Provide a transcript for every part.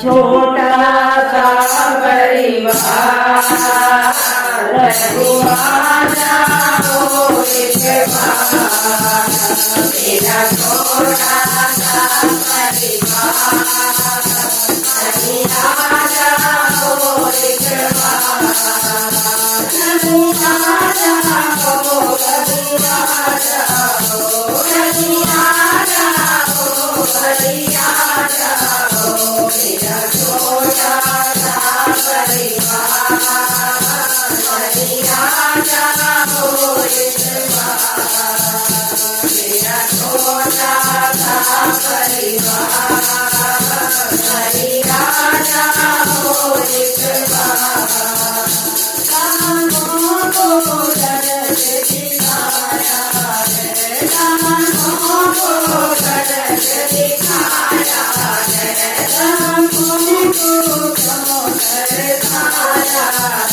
छोटा सा परिवार रघुआना हो एक बार मेरा छोटा सा परिवार रघुआना हो एक बार रघुआना हो रघुआना हो रघुआना हो रघुआना हो मेरा छोटा सा परिवार रघुआना हो एक बार मेरा छोटा सा परिवार रघुआना हो एक बार कामों को दर्द दिखाया है कामों को दर्द दिखाया है कामों को क्यों करताया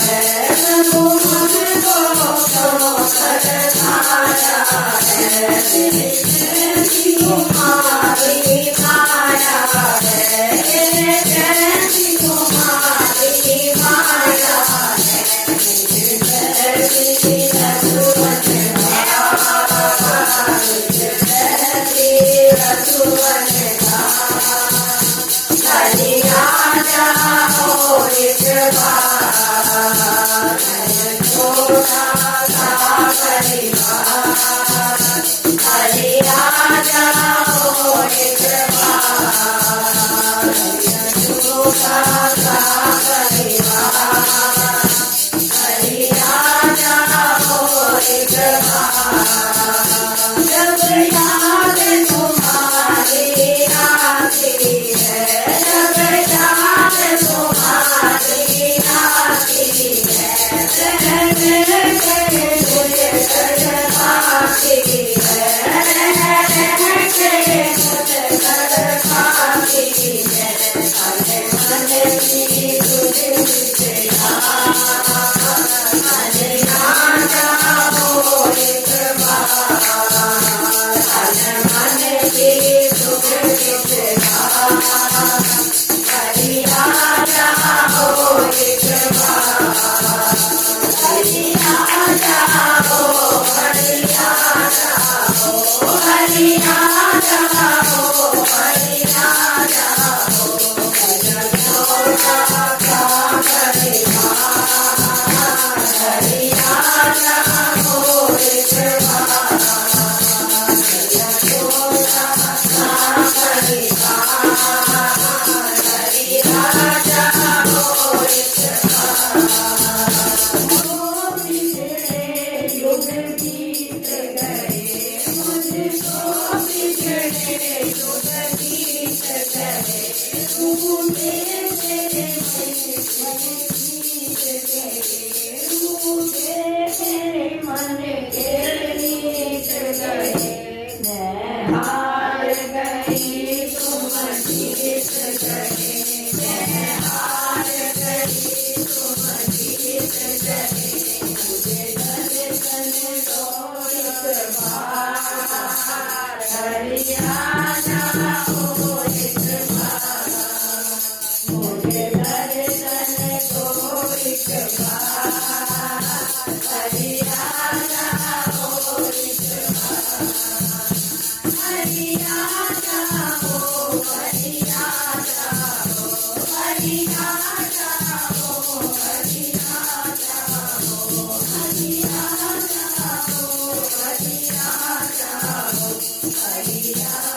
है कामों को क्यों करताया है कैसी तुम्हारी माया है कैसी तुम्हारी माया है कैसी रसूल कैसी रसूल हरियाणा हो एक बार छोटा सा परिवार हरियाणा हो एक बार छोटा सा परिवार हरियाणा हो एक बार जब याद तुम्हारी आती है जब याद तुम्हारी आती है मुझे तड़पाती है मुझे तड़पाती है मन की तुझे हरियाणा हो एक बार मन की तुझे हरियाणा हो एक बार हरियाणा हो हरियाणा हो हरियाणा हो हरियाणा हो छोटा सा परिवार हरियाणा हो एक बार छोटा सा परिवार हरियाणा हो एक युग बीत गए मुझको बिछड़े युग बीत गए रूठे तेरे मन के बीत गए मैं हार गई तुम जीत गए मैं हार गई तुम जीत गए मुझे दर्शन दो एक बार हरियाणा हो एक बार मुझे दर्शन दो एक बार हरियाणा हो एक बार हरियाणा हो हरियाणा हो हरियाणा हो हरियाणा हो हरियाणा हो हरियाणा हो हरियाणा